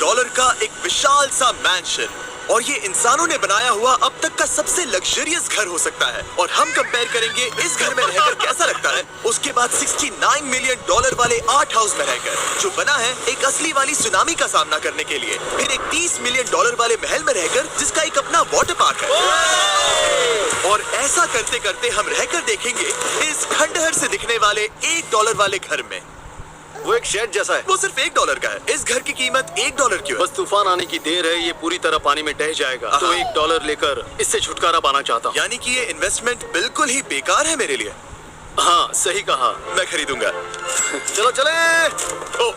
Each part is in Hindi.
डॉलर का एक विशाल सा मैंशन, और ये इंसानों ने बनाया हुआ अब तक का सबसे लग्जरियस घर हो सकता है। और हम कंपेयर करेंगे इस घर में रहकर कैसा लगता है उसके बाद 69 मिलियन डॉलर वाले आर्ट हाउस में रहकर, जो बना है एक असली वाली सुनामी का सामना करने के लिए। फिर एक 30 मिलियन डॉलर वाले महल में रहकर जिसका एक अपना वाटर पार्क है। और ऐसा करते करते हम रहकर देखेंगे इस खंडहर से दिखने वाले $1 वाले घर में। वो एक शेड जैसा है। वो सिर्फ $1 का है। इस घर की कीमत $1 क्यों है? बस तूफान आने की देर है, ये पूरी तरह पानी में ढह जाएगा। तो $1 लेकर इससे छुटकारा पाना चाहता हूँ। यानी कि ये इन्वेस्टमेंट बिल्कुल ही बेकार है मेरे लिए। हाँ, सही कहा। मैं खरीदूंगा। चलो चले। ओह,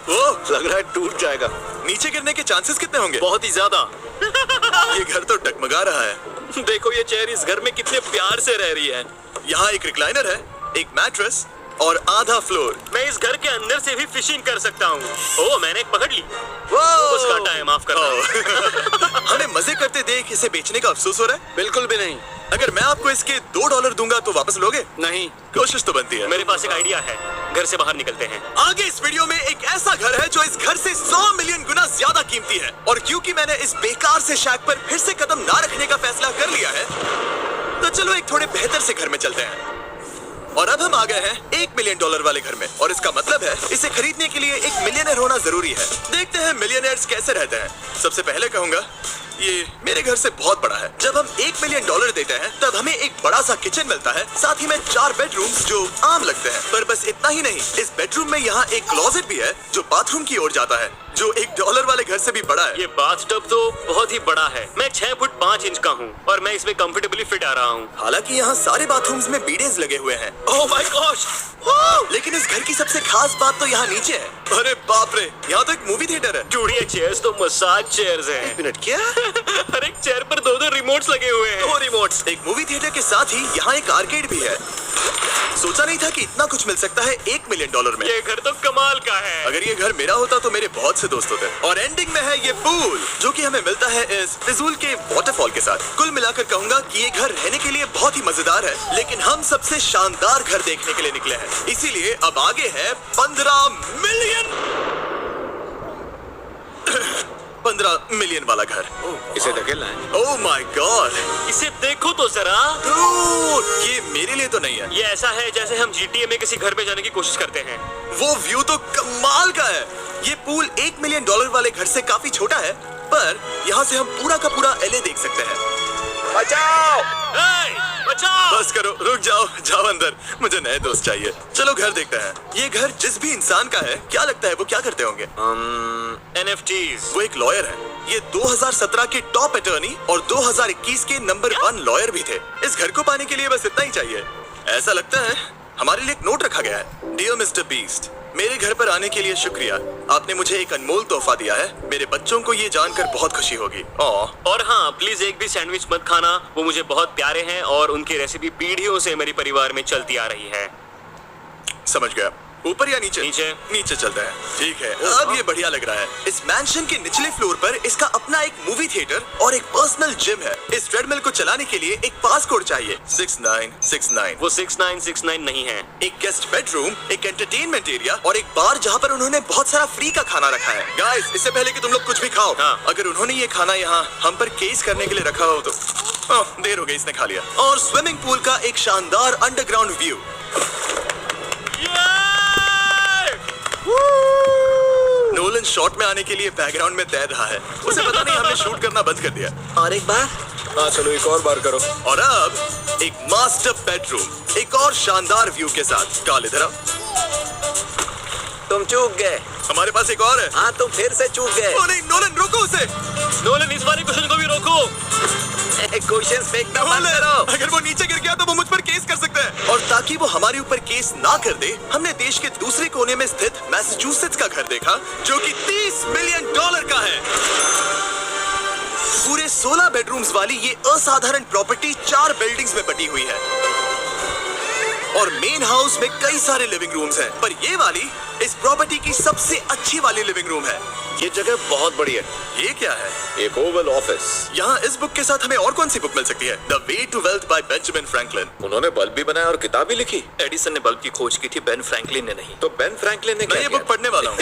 लग रहा है टूट जाएगा। नीचे गिरने के चांसेस कितने होंगे? बहुत ही ज्यादा। ये घर तो डगमगा रहा है। देखो ये चेयर इस घर में कितने प्यार से रह रही है। यहाँ एक रिक्लाइनर है, एक मैट्रेस और आधा फ्लोर। मैं इस घर के अंदर से भी फिशिंग कर सकता हूँ। ओह, मैंने एक पकड़ ली। वो बस काटा है, माफ करना। हमें मजे करते देख इसे बेचने का अफसोस हो रहा है? बिल्कुल भी नहीं। अगर मैं आपको इसके $2 दूंगा तो वापस लोगे? नहीं। कोशिश तो बनती है। मेरे पास एक आइडिया है, घर से बाहर निकलते हैं। आगे इस वीडियो में एक ऐसा घर है जो इस घर से 100 मिलियन गुना ज्यादा कीमती है। और क्योंकि मैंने इस बेकार से शैक पर फिर से कदम ना रखने का फैसला कर लिया है, तो चलो एक थोड़े बेहतर से घर में चलते हैं। और अब हम आ गए हैं $1 मिलियन वाले घर में, और इसका मतलब है इसे खरीदने के लिए एक मिलियनेयर होना जरूरी है। देखते हैं मिलियनेयर्स कैसे रहते हैं। सबसे पहले कहूंगा ये मेरे घर से बहुत बड़ा है। जब हम $1 मिलियन देते हैं तब हमें एक बड़ा सा किचन मिलता है, साथ ही में 4 बेडरूम्स जो आम लगते हैं। पर बस इतना ही नहीं, इस बेडरूम में यहाँ एक क्लोजेट भी है जो बाथरूम की ओर जाता है, जो $1 वाले घर से भी बड़ा है। ये बाथटब तो बहुत ही बड़ा है। मैं 6 फुट 5 इंच का हूँ और मैं इसमें कंफर्टेबली फिट आ रहा हूँ। हालांकि यहाँ सारे बाथरूम्स में बीडेज लगे हुए हैं। Oh my gosh! लेकिन इस घर की सबसे खास बात तो यहाँ नीचे है। अरे बाप रे, यहाँ तो एक मूवी थिएटर है। जुड़िए चेयर्स तो मसाज चेयर्स हैं। मिनट, क्या? हर एक चेयर पर 2-2 रिमोट्स लगे हुए हैं। 2 रिमोट्स। एक मूवी थिएटर के साथ ही यहाँ एक आर्केड भी है। सोचा नहीं था कि इतना कुछ मिल सकता है $1 मिलियन में। ये घर तो कमाल का है। अगर ये घर मेरा होता तो मेरे बहुत से दोस्त होते। और एंडिंग में है ये पूल, जो कि हमें मिलता है इस फिजूल के वाटरफॉल के साथ। कुल मिलाकर कहूंगा कि ये घर रहने के लिए बहुत ही मजेदार है, लेकिन हम सबसे शानदार घर देखने के लिए निकले हैं। इसीलिए अब आगे है 15 मिलियन वाला घर। इसे धकेलना है। ओह माय गॉड, इसे देखो तो जरा। ये मेरे लिए तो नहीं है। ये ऐसा है जैसे हम GTA में किसी घर में जाने की कोशिश करते हैं। वो व्यू तो कमाल का है। ये पूल $1 मिलियन वाले घर से काफी छोटा है, पर यहाँ से हम पूरा का पूरा LA देख सकते हैं। बचाओ! बचाओ! बस करो, रुक जाओ, जाओ अंदर, मुझे नए दोस्त चाहिए। चलो घर देखते हैं। ये घर जिस भी इंसान का है, क्या लगता है वो क्या करते होंगे? NFTs। वो एक लॉयर है। ये 2017 के टॉप अटर्नी और 2021 के नंबर 1 लॉयर भी थे। इस घर को पाने के लिए बस इतना ही चाहिए। ऐसा लगता है हमारे लिए एक नोट रखा गया है। डियर मिस्टर बीस्ट, मेरे घर पर आने के लिए शुक्रिया। आपने मुझे एक अनमोल तोहफा दिया है। मेरे बच्चों को ये जानकर बहुत खुशी होगी। और हाँ, प्लीज एक भी सैंडविच मत खाना, वो मुझे बहुत प्यारे हैं और उनकी रेसिपी पीढ़ियों से मेरे परिवार में चलती आ रही है। समझ गया। ऊपर या नीचे? नीचे। नीचे चलते हैं। ठीक है, अब ये बढ़िया लग रहा है। इस मैंशन के निचले फ्लोर पर इसका अपना एक मूवी थिएटर और एक पर्सनल जिम है। इस ट्रेडमिल को चलाने के लिए एक पासकोड चाहिए, 6969। वो 6969 नहीं है। एक गेस्ट बेडरूम, एक एंटरटेनमेंट एरिया और एक बार जहाँ पर उन्होंने बहुत सारा फ्री का खाना रखा है। गाइस, इससे पहले कि तुम लोग कुछ भी खाओ, अगर उन्होंने ये खाना यहाँ हम पर केस करने के लिए रखा हो तो देर हो गई, इसने खा लिया। और स्विमिंग पूल का एक शानदार अंडरग्राउंड व्यू। नोलन शॉट में आने के लिए बैकग्राउंड में तैर रहा है। उसे पता नहीं हमने शूट करना बंद कर दिया। और एक बार? हाँ चलो, एक और बार करो। और अब एक मास्टर बेडरूम, एक और शानदार व्यू के साथ। काल इधर आओ। तुम चूक गए। हमारे पास एक और है। हाँ, तुम फिर से चूक गए। ओ नहीं, नोलन रोको उसे। नोलन, इस बारी क्वेश्चन को भी रोको। क्वेश्चन फेंकना बंद करो। अगर वो नीचे गिर गया तो वो मुझ पर केस कर सकता है। और ताकि वो हमारे ऊपर केस ना कर दे, हमने देश के दूसरे कोने में स्थित मैसाचुसेट्स का घर देखा, जो कि $30 मिलियन का है। पूरे 16 बेडरूम्स वाली ये असाधारण प्रॉपर्टी 4 बिल्डिंग्स में बटी हुई है और मेन हाउस में कई सारे लिविंग रूम्स हैं, पर ये वाली इस प्रॉपर्टी की सबसे अच्छी वाली लिविंग रूम है। ये जगह बहुत बड़ी है। ये क्या है? एक ओवल ऑफिस। यहाँ इस बुक के साथ हमें और कौन सी बुक मिल सकती है? The way to wealth by Benjamin Franklin. उन्होंने बल्ब भी बनाया और किताब भी लिखी। एडिसन ने बल्ब की खोज की थी, बेन फ्रैंकलिन ने नहीं। तो बेन फ्रैंकलिन ने मैं क्या ये किया? बुक पढ़ने वाला हूँ।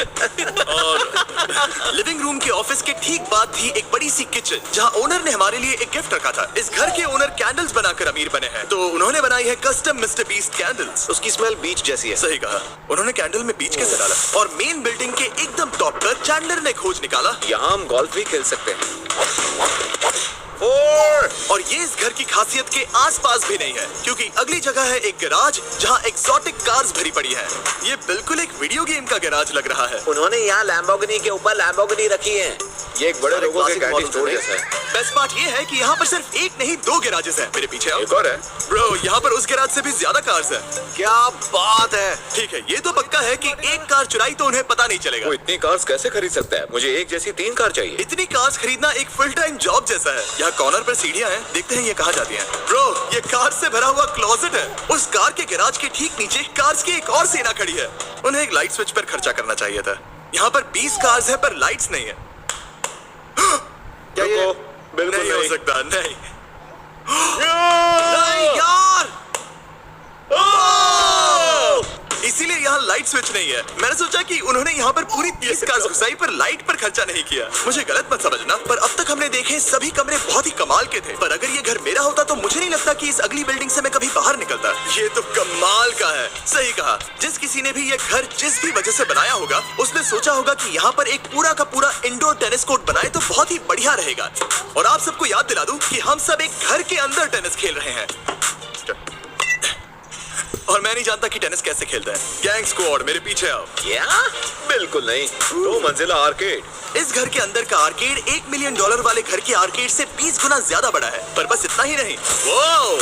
और लिविंग रूम के ऑफिस के ठीक बाद थी एक बड़ी सी किचन, जहाँ ओनर ने हमारे लिए एक गिफ्ट रखा था। इस घर के ओनर कैंडल्स बनाकर अमीर बने हैं, तो उन्होंने बनाई है कस्टम मिस्टर बीस्ट कैंडल्स। उसकी स्मेल बीच जैसी है। सही कहा। उन्होंने कैंडल में बीच कैसे डाला? और मेन बिल्डिंग के एकदम टॉप पर चैंडलर ने खोज निकाला। यहाँ हम गोल्फ भी खेल सकते हैं। और ये इस घर की खासियत के आसपास भी नहीं है, क्योंकि अगली जगह है एक गैराज जहाँ एक्सोटिक कार्स भरी पड़ी है। ये बिल्कुल एक वीडियो गेम का गैराज लग रहा है। उन्होंने यहाँ लैम्बोर्गिनी के ऊपर लैम्बोर्गिनी रखी है। ये एक बड़े लोगों के classic गैरेज model स्टोर है। जैसा है। बेस्ट पार्ट ये है कि यहाँ पर सिर्फ एक नहीं 2 गैराजेस हैं। मेरे पीछे आओ। एक और है। ब्रो, यहाँ पर उस गैराज से भी ज्यादा कार्स हैं। क्या बात है। ठीक है, ये तो पक्का है कि एक कार चुराई तो उन्हें पता नहीं चलेगा। वो इतनी कार्स कैसे खरीद सकता है? मुझे एक जैसी 3 कार चाहिए। इतनी कार्स खरीदना एक फुल टाइम जॉब जैसा है। यहाँ कॉर्नर पर सीढ़ियाँ हैं, देखते हैं ये कहाँ जाती हैं। ब्रो, ये कार से भरा हुआ क्लोजेट है। उस कार के गैराज के ठीक नीचे कार्स की एक और सेना खड़ी है। उन्हें एक लाइट स्विच पर खर्चा करना चाहिए था। यहाँ पर 20 कार्स है पर लाइट्स नहीं है। क्या ये? बिल्कुल नहीं हो नहीं। सकता, नहीं। नहीं यार, इसीलिए यहाँ लाइट स्विच नहीं है। मैंने सोचा कि उन्होंने यहाँ पर पूरी 30 कार्स घुसाई पर लाइट पर खर्चा नहीं किया। मुझे गलत मत समझना, पर अब तक हमने देखे सभी कमरे बहुत ही कमाल के थे। पर अगर ये घर मेरा होता तो मुझे नहीं लगता कि इस अगली बिल्डिंग से मैं कभी बाहर निकलता। ये तो कमाल का है। सही कहा। जिस किसी ने भी ये घर जिस भी वजह से बनाया होगा, उसने सोचा होगा कि यहाँ पर एक पूरा का पूरा इंडोर टेनिस कोर्ट बनाए तो बहुत ही बढ़िया रहेगा। और आप सबको याद दिला दूं कि हम सब एक घर के अंदर टेनिस खेल रहे हैं। और मैं नहीं जानता कि टेनिस कैसे खेलता है। गैंग स्क्वाड, मेरे पीछे आओ। क्या? बिल्कुल नहीं। 2 मंजिला आर्केड। इस घर के अंदर का आर्केड $1 मिलियन वाले घर के आर्केड से 20 गुना ज्यादा बड़ा है। पर बस इतना ही नहीं। वाओ!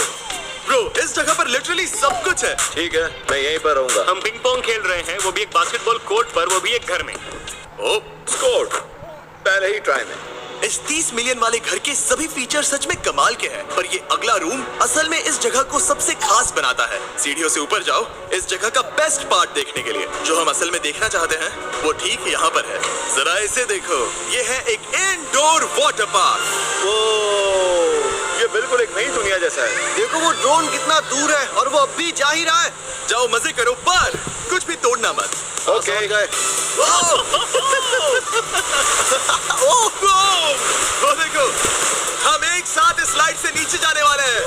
ब्रो, इस जगह पर लिटरली सब कुछ है। ठीक है, मैं यहीं पर रहूंगा। हम पिंग पोंग खेल रहे हैं, वो भी एक बास्केटबॉल कोर्ट पर, वो भी एक घर में। ओ, स्कोर पहले ही ट्राई में। इस 30 मिलियन वाले घर के सभी फीचर सच में कमाल के हैं, पर ये अगला रूम असल में इस जगह को सबसे खास बनाता है। सीढ़ियों से ऊपर जाओ इस जगह का बेस्ट पार्ट देखने के लिए। जो हम असल में देखना चाहते हैं वो ठीक यहाँ पर है। जरा इसे देखो, ये है एक इंडोर वाटर पार्क। ओ, ये बिल्कुल एक नई दुनिया जैसा है। देखो वो ड्रोन कितना दूर है और वो अब भी जा ही रहा है। जाओ मजे करो, पर कुछ भी तोड़ना मत। ओके। वो देखो, हम एक साथ इस स्लाइड से नीचे जाने वाले हैं।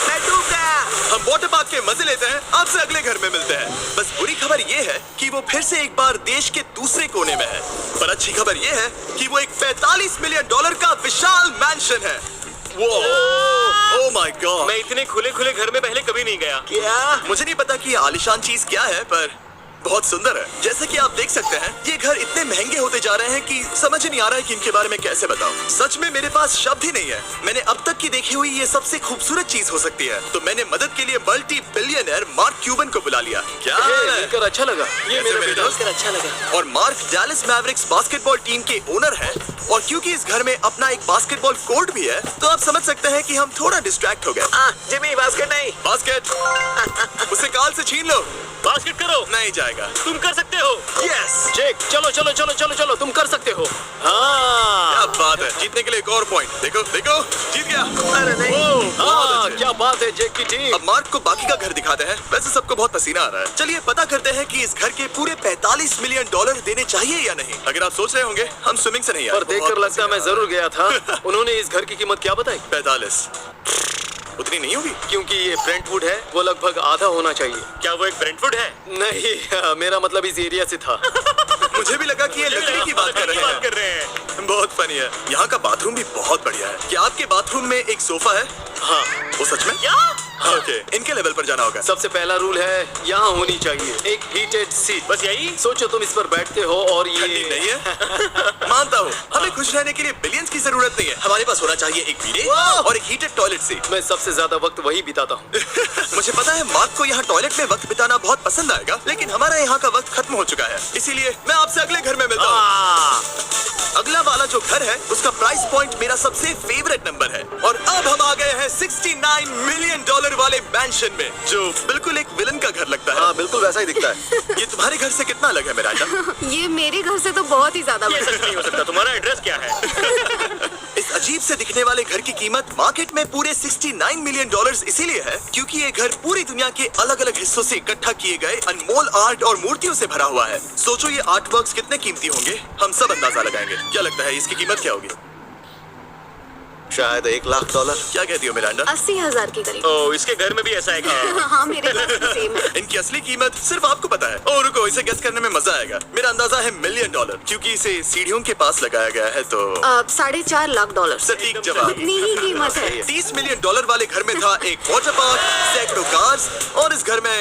मैं डूब गया। हम वाटर पार्क के मजे लेते हैं। आपसे अगले घर में मिलते हैं। बस बुरी खबर ये है कि वो फिर से एक बार देश के दूसरे कोने में है। पर अच्छी खबर ये है कि वो एक $45 मिलियन का विशाल मैंशन है। Oh my God! मैं इतने खुले खुले घर में पहले कभी नहीं गया। क्या? मुझे नहीं पता कि ये आलीशान चीज क्या है, पर बहुत सुंदर है। जैसे कि आप देख सकते हैं, ये घर इतने महंगे होते जा रहे हैं कि समझ नहीं आ रहा है कि इनके बारे में कैसे बताऊं। सच में मेरे पास शब्द ही नहीं है। मैंने अब तक की देखी हुई ये सबसे खूबसूरत चीज हो सकती है। तो मैंने मदद के लिए मल्टी बिलियनर मार्क क्यूबन को बुला लिया। क्या हाल है? मिलकर अच्छा लगा। ये कैसे मेरे मेरे दोस्त? अच्छा लगा। और mark Dallas Mavericks basketball team के ओनर है। और क्योंकि इस घर में अपना एक बास्केटबॉल कोर्ट भी है, तो आप समझ सकते हैं कि हम थोड़ा डिस्ट्रैक्ट हो गए। जिमी, बास्केट नहीं। बास्केट उसे काल से छीन लो। बास्केट करो। नहीं जाएगा। तुम कर सकते हो। यस! जेक, चलो चलो चलो चलो चलो, तुम कर सकते हो। हाँ, क्या बात है। जीतने के लिए एक और पॉइंट। देखो देखो, जीत गया। अरे नहीं। हाँ, क्या बात है जेक की टीम। अब मार्क को बाकी का घर दिखाते हैं। वैसे सबको बहुत पसीना आ रहा है। चलिए पता करते हैं कि इस घर के पूरे $45 मिलियन देने चाहिए या नहीं। अगर आप सोच रहे होंगे हम स्विमिंग से नहीं आए, पर देखकर बहुत लगता मैं पसीना जरूर गया था। उन्होंने इस घर की कीमत क्या बताई? 45 उतनी नहीं होगी। क्योंकि ये ब्रेंटवुड है, वो लगभग आधा होना चाहिए। क्या वो एक ब्रेंटफुड है? नहीं, मेरा मतलब इस एरिया से था। मुझे भी लगा कि ये लकड़ी की बात कर रहे हैं। बहुत फनी है। यहाँ का बाथरूम भी बहुत बढ़िया है। क्या आपके बाथरूम में एक सोफा है? हाँ, वो सच में? क्या? ओके, इनके लेवल पर जाना होगा। सबसे पहला रूल है यहाँ होनी चाहिए एक हीटेड सीट। बस यही? सोचो तुम इस पर बैठते हो और ठंडी ये नहीं है। मानता हूँ, हमें खुश रहने के लिए बिलियंस की जरूरत नहीं है। हमारे पास होना चाहिए एक बीड़े और एक हीटेड टॉयलेट सीट। मैं सबसे ज्यादा वक्त वही बिताता हूँ। मुझे पता है मार्क को यहाँ टॉयलेट में वक्त बिताना बहुत पसंद आएगा, लेकिन हमारा यहाँ का वक्त खत्म हो चुका है। इसीलिए मैं आपसे अगले घर में मिलता हूँ। अगला वाला जो घर है उसका प्राइस पॉइंट मेरा सबसे फेवरेट नंबर है। और अब हम आ गए हैं $69 मिलियन वाले मैंशन में, जो बिल्कुल एक विलन का घर लगता है। हाँ बिल्कुल वैसा ही दिखता है। ये तुम्हारे घर से कितना अलग है मिरांडा? ये मेरे घर से तो बहुत ही ज्यादा ये बड़ा सच नहीं हो सकता। तुम्हारा एड्रेस क्या है? इस अजीब से दिखने वाले घर की कीमत मार्केट में पूरे $69 मिलियन इसीलिए है क्योंकि ये घर पूरी दुनिया के अलग अलग हिस्सों से इकट्ठा किए गए अनमोल आर्ट और मूर्तियों से भरा हुआ है। सोचो ये आर्ट वर्क्स कितने कीमती होंगे, हम सब अंदाजा लगाएंगे। क्या लगता है इसकी कीमत क्या होगी? शायद $1 लाख। क्या कहती हो मिरांडा? 80,000 के करीब। ओ, इसके घर में भी ऐसा है क्या? हाँ मेरे घर से सेम है। इनकी असली कीमत सिर्फ आपको पता है। और रुको, इसे गेस करने में मजा आएगा। मेरा अंदाजा है $1 मिलियन क्योंकि इसे सीढ़ियों के पास लगाया गया है। तो $4.5 लाख। सटीक जवाब। इतनी ही कीमत है। $30 मिलियन वाले घर में था एक वाटर पार्क, सैकड़ों कार्स और इस घर में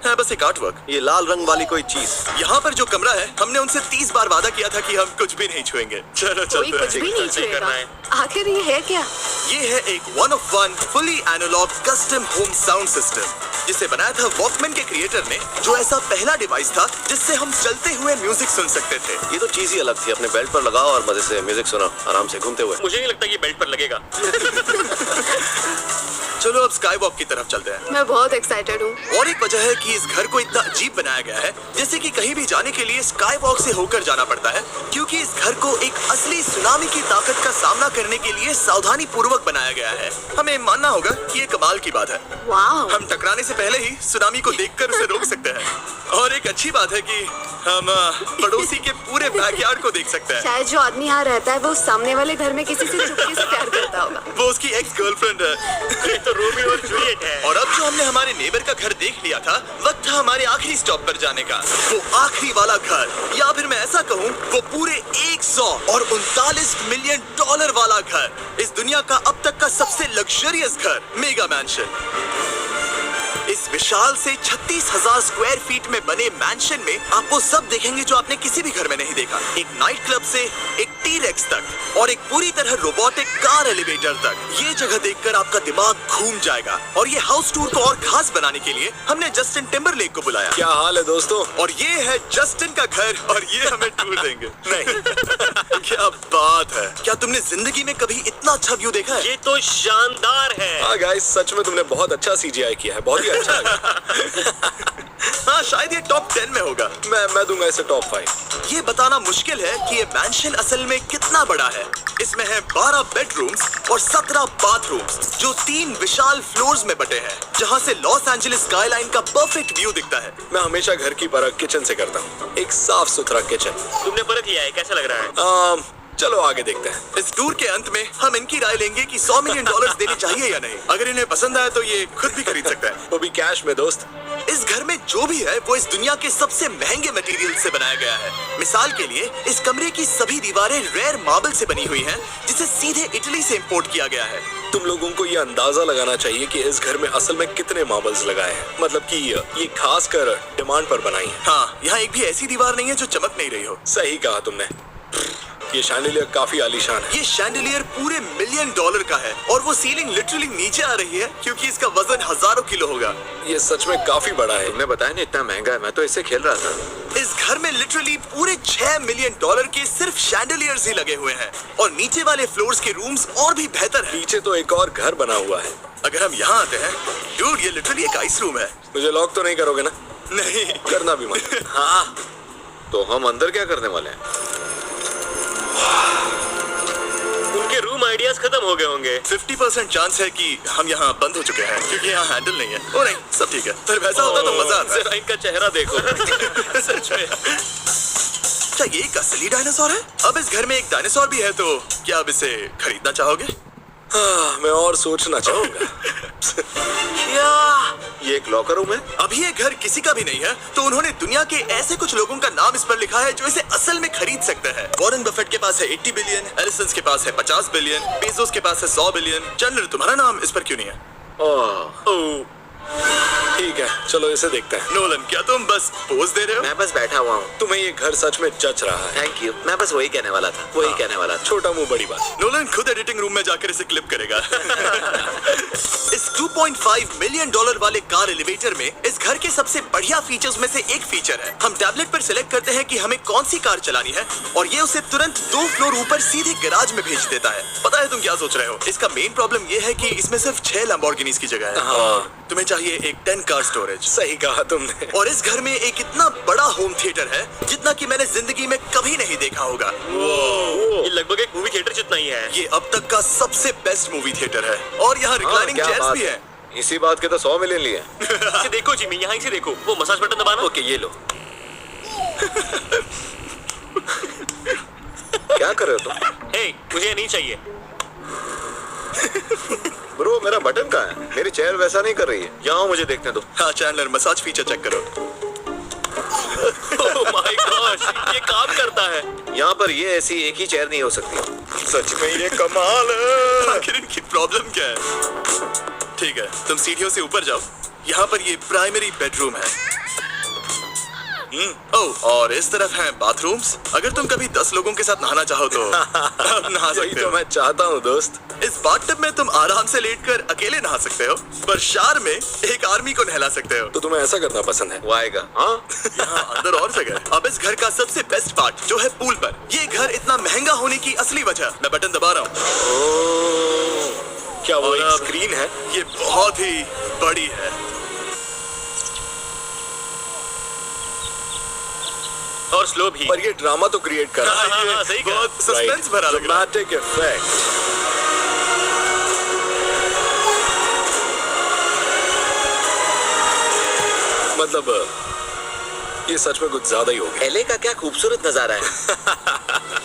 है बस एक आर्ट वर्क। ये लाल रंग वाली कोई चीज। यहाँ पर जो कमरा है, हमने उनसे 30 बार वादा किया था कि हम कुछ भी नहीं छुएंगे। चलो कोई चलते कुछ हैं। भी नहीं ठीक करना छुएगा। है। आखिर ये है क्या? ये है एक 1 of 1 fully analog custom home sound system जिसे बनाया था वॉकमैन के क्रिएटर ने, जो ऐसा पहला डिवाइस था जिससे हम चलते हुए म्यूजिक सुन सकते थे। ये तो चीज ही अलग थी। अपने बेल्ट पर लगाओ और मजे से म्यूजिक सुनो आराम से घूमते हुए। मुझे नहीं लगता ये बेल्ट पर लगेगा। चलो अब स्काई वॉक की तरफ चलते हैं। मैं बहुत एक्साइटेड हूँ। और एक वजह है कि इस घर को इतना अजीब बनाया गया है, जैसे कि कहीं भी जाने के लिए स्काई वॉक से होकर जाना पड़ता है, क्योंकि इस घर को एक असली सुनामी की ताकत का सामना करने के लिए सावधानी पूर्वक बनाया गया है। हमें मानना होगा कि ये कमाल की बात है। वाह। हम टकराने से पहले ही सुनामी को देखकर उसे रोक सकते हैं। और एक अच्छी बात है कि हम पड़ोसी के पूरे बैकयार्ड को देख सकते हैं। शायद जो आदमी यहाँ रहता है वो सामने वाले घर में किसी से चुपके से प्यार करता होगा। वो उसकी एक्स गर्लफ्रेंड है। ये तो रोमियो और जूलियट है। और अब जो हमने हमारे नेबर का घर देख लिया था, वक्त था हमारे आखिरी स्टॉप पर जाने का। वो आखिरी वाला घर, या फिर मैं ऐसा कहूँ वो पूरे 139 मिलियन वाला घर, इस दुनिया का अब तक का सबसे लग्जरियस घर, मेगा मैंशन। इस विशाल से 36,000 स्क्वायर फीट में बने मैंशन में आप वो सब देखेंगे जो आपने किसी भी घर में नहीं देखा। एक नाइट क्लब से एक टी-रेक्स तक और एक पूरी तरह रोबोटिक कार एलिवेटर तक। ये जगह देखकर आपका दिमाग घूम जाएगा। और ये हाउस टूर को और खास बनाने के लिए हमने जस्टिन टिम्बरलेक को बुलाया। क्या हाल है दोस्तों? और ये है जस्टिन का घर और ये हमें टूर देंगे। नहीं क्या बात है। क्या तुमने जिंदगी में कभी इतना अच्छा व्यू देखा है? ये तो शानदार है। हाँ गाइस, सच में तुमने बहुत अच्छा CGI किया है। बहुत ही अच्छा लगा। हाँ शायद ये टॉप 10 में होगा। मैं दूंगा इसे टॉप 5। ये बताना मुश्किल है कि ये मैंशन असल में कितना बड़ा है। इसमें है 12 बेडरूम्स और 17 बाथरूम्स, जो 3 विशाल फ्लोर्स में बटे हैं, जहाँ से लॉस एंजलिस स्काईलाइन का परफेक्ट व्यू दिखता है। मैं हमेशा घर की परख किचन से करता हूँ। एक साफ सुथरा किचन। तुमने परख लिया है, कैसा लग रहा है? चलो आगे देखते हैं। इस टूर के अंत में हम इनकी राय लेंगे कि $100 मिलियन देने चाहिए या नहीं। अगर इन्हें पसंद आए तो ये खुद भी खरीद सकता है। वो भी कैश में दोस्त। इस घर में जो भी है वो इस दुनिया के सबसे महंगे मटेरियल से बनाया गया है। मिसाल के लिए इस कमरे की सभी दीवारें रेयर मार्बल से बनी हुई हैं, जिसे सीधे इटली से इंपोर्ट किया गया है। तुम लोगों को ये अंदाजा लगाना चाहिए कि इस घर में असल में कितने मार्बल्स लगाए हैं। मतलब कि ये खास कर डिमांड पर बनाई है। हाँ, यहाँ एक भी ऐसी दीवार नहीं है जो चमक नहीं रही हो। सही कहा तुमने। ये शैंडिलियर काफी आलीशान है। ये शैंडिलियर पूरे $1 मिलियन का है और वो सीलिंग लिटरली नीचे आ रही है क्योंकि इसका वजन हजारों किलो होगा। ये सच में काफी बड़ा है। तुमने बताया ना इतना महंगा है, मैं तो इससे खेल रहा था। इस घर में लिटरली पूरे $6 मिलियन के सिर्फ शैंडिलियर्स ही लगे हुए हैं और नीचे वाले फ्लोर्स के रूम्स और भी बेहतर हैं। पीछे तो एक और घर बना हुआ है। अगर हम यहाँ आते हैं, डूड ये लिटरली एक आइस रूम है। मुझे लॉक तो नहीं करोगे ना? नहीं करना भी मत। हाँ, तो हम अंदर क्या करने वाले हैं? उनके रूम आइडियाज खत्म हो गए होंगे। 50% चांस है कि हम यहाँ बंद हो चुके हैं क्योंकि यहाँ हैंडल नहीं है। ओ नहीं, सब ठीक है। पर वैसा होता तो मजा आता। जरा इनका चेहरा देखो। सच में। क्या ये एक असली डायनासोर है? अब इस घर में एक डायनासोर भी है, तो क्या आप इसे खरीदना चाहोगे? मैं और सोचना चाहूंगा। ये एक लॉकर रूम है। अभी ये घर किसी का भी नहीं है, तो उन्होंने दुनिया के ऐसे कुछ लोगों का नाम इस पर लिखा है जो इसे असल में खरीद सकते हैं। वॉरेन बफेट के पास है 80 बिलियन, एलिसन के पास है 50 बिलियन, बेजोस के पास है 100 बिलियन। चंद्र, तुम्हारा नाम इस पर क्यों नहीं है? ओह, ठीक है, चलो इसे देखते हैं। नोलन, क्या तुम बस पोज दे रहे हो? मैं बस बैठा हुआ हूँ। तुम्हें ये घर सच में जच रहा है। Thank you. मैं बस वही कहने वाला था, वही कहने वाला था। छोटा मुंह बड़ी बात। नोलन खुद एडिटिंग रूम में जाकर इसे क्लिप करेगा। इस $2.5 मिलियन वाले कार एलिवेटर में इस घर के सबसे बढ़िया फीचर्स में से एक फीचर है। हम टैबलेट पर सिलेक्ट करते हैं कि हमें कौन सी कार चलानी है और ये उसे तुरंत 2 फ्लोर ऊपर सीधे गैराज में भेज देता है। पता है तुम क्या सोच रहे हो? इसका मेन प्रॉब्लम ये है कि इसमें सिर्फ 6 लैम्बोर्गिनीज की जगह है। हाँ। तुम्हें चाहिए एक 10 कार स्टोरेज। सही कहा तुमने। और इस घर में एक इतना बड़ा होम थिएटर है जितना कि मैंने जिंदगी में कभी नहीं देखा होगा। ये लगभग एक मूवी थिएटर जितना ही है। ये अब तक का सबसे बेस्ट मूवी थिएटर है और यहाँ रिक्लाइनिंग क्या चेयर्स बात भी है। इसी बात के तो 100 मिलियन लिए। इसे देखो जिमी, यहाँ इसे देखो, वो मसाज बटन दबाना। ओके, ये लो। क्या कर रहे हो तुम? हे, मुझे ये नहीं चाहिए। ब्रो, मेरा बटन कहाँ है? मेरी चेयर वैसा नहीं कर रही है। यहाँ मुझे देखने दो। हाँ चैंडलर, मसाज फीचर चेक करो। ओह माय गॉश, ये काम करता है। यहाँ पर ये ऐसी एक ही चेयर नहीं हो सकती। सच में ये कमाल है। आखिर इनकी प्रॉब्लम क्या है? ठीक है, तुम सीढ़ियों से ऊपर जाओ। यहाँ पर ये प्राइमरी बेडरूम है। ओह, और इस तरफ हैं बाथरूम्स। अगर तुम कभी 10 लोगों के साथ नहाना चाहो तो अब नहा यही सकते तो हो। मैं चाहता हूँ दोस्त। इस बाथटब में तुम आराम से लेटकर अकेले नहा सकते हो, पर शार में एक आर्मी को नहला सकते हो। तो तुम्हें ऐसा करना पसंद है? वो आएगा। हाँ, यहाँ अंदर और जगह है। अब इस घर का सबसे बेस्ट पार्ट जो है पूल पर। ये घर इतना महंगा होने की असली वजह, मैं बटन दबा रहा हूँ। क्या वो और एक अब- स्क्रीन है? ये बहुत ही बड़ी है। और स्लो भी। पर ये ड्रामा तो क्रिएट कर रहा है। हाँ, हाँ, सही कहा। बहुत सस्पेंस भरा लग रहा है। Dramatic effect. मतलब ये सच में कुछ ज्यादा ही हो गया। एले का क्या खूबसूरत नजारा है।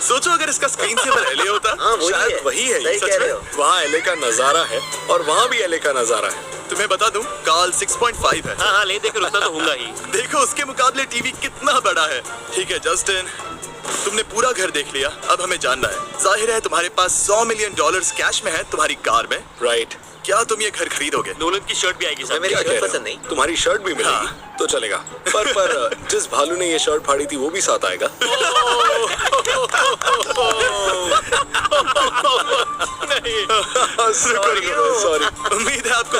सोचो अगर इसका स्क्रीन सेवर एलए होता। हाँ, वही शायद है। वही है। सही ये कह सच रहे में हो। वहाँ एले का नजारा है और वहाँ भी एले का नजारा है। तुम्हें बता दूं, काल 6.5 है। हाँ हाँ, ले देकर उतना तो होगा ही। देखो उसके मुकाबले टीवी कितना बड़ा है। ठीक है जस्टिन, तुमने पूरा घर देख लिया। अब हमें जानना है, जाहिर है तुम्हारे पास $100 मिलियन कैश में है तुम्हारी कार में। राइट। क्या तुम ये घर खरीदोगे? नोलन की शर्ट भी आएगी साथ। मेरी क्या शर्ट कह रहे हो? पसंद नहीं। तुम्हारी शर्ट भी मिलेगी हाँ। तो चलेगा। पर जिस भालू ने ये शर्ट फाड़ी थी वो भी साथ आएगा। नहीं। सॉरी। उम्मीद है आपको